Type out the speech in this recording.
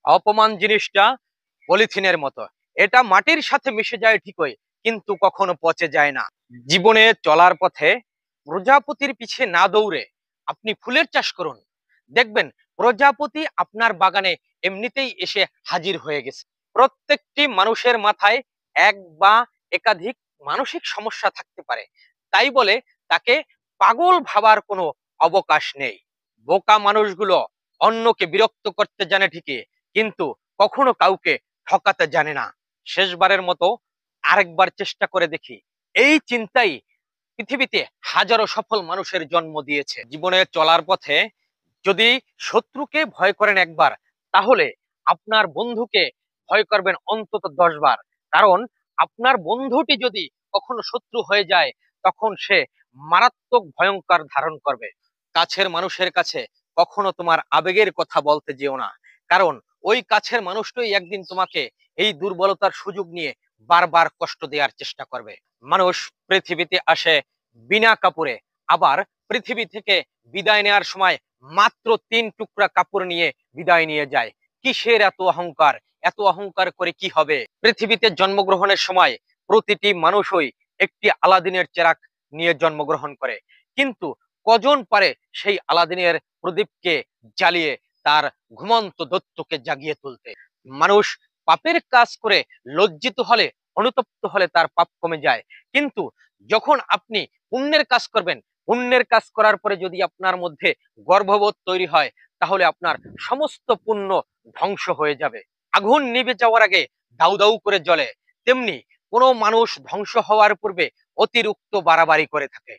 অপমান জিনিসটা পলিথিনের মতো, এটা মাটির সাথে মিশে যায় ঠিকই, কিন্তু কখনো পচে যায় না। জীবনে চলার পথে প্রজাপতির পিছে না দৌড়ে আপনি ফুলের চাষ করুন, দেখবেন প্রজাপতি আপনার বাগানে এমনিতেই এসে হাজির হয়ে গেছে। প্রত্যেকটি মানুষের মাথায় এক বা একাধিক মানসিক সমস্যা থাকতে পারে, তাই বলে তাকে পাগল ভাবার কোনো অবকাশ নেই। বোকা মানুষগুলো অন্যকে বিরক্ত করতে জানে ঠিকই, কিন্তু কখনো কাউকে ঠকাতে জানে না। শেষবারের মতো আরেকবার চেষ্টা করে দেখি, এই চিন্তাই পৃথিবীতে হাজারো সফল মানুষের জন্ম দিয়েছে। জীবনে চলার পথে যদি শত্রুকে ভয় করেন একবার, তাহলে আপনার বন্ধুকে ভয় করবেন অন্তত 10 বার। কারণ আপনার বন্ধুটি যদি কখনো শত্রু হয়ে যায়, তখন সে মারাত্মক ভয়ঙ্কর ধারণ করবে। কাছের মানুষের কাছে কখনো তোমার আবেগের কথা বলতে যেও না, কারণ ওই কাছের মানুষটাই একদিন তোমাকে এই দুর্বলতার সুযোগ নিয়ে বারবার কষ্ট দেওয়ার চেষ্টা করবে। মানুষ পৃথিবীতে আসে বিনা কাপড়ে, আবার পৃথিবী থেকে বিদায় নেওয়ার সময় মাত্র 3 টুকরা কাপড় নিয়ে বিদায় নিয়ে যায়। কিসের এত অহংকার? এত অহংকার করে কি হবে? পৃথিবীতে জন্মগ্রহণের সময় প্রতিটি মানুষই একটি আলাদিনের চেরাগ নিয়ে জন্মগ্রহণ করে, কিন্তু কজন পারে সেই আলাদিনের প্রদীপকে জ্বালিয়ে তার ঘুমন্ত দৈত্যকে জাগিয়ে তুলতে? মানুষ পাপের কাজ করে লজ্জিত হলে, অনুতপ্ত হলে তার পাপ কমে যায়, কিন্তু যখন আপনি পুণ্যের কাজ করবেন, পুণ্যের কাজ করার পরে যদি আপনার মধ্যে গর্ববোধ তৈরি হয়, তাহলে আপনার সমস্ত পুণ্য ধ্বংস হয়ে যাবে। আগুন নিভে যাওয়ার আগে দাউ দাউ করে জ্বলে, তেমনি কোনো মানুষ ধ্বংস হওয়ার পূর্বে অতিরিক্ত বাড়াবাড়ি করে থাকে।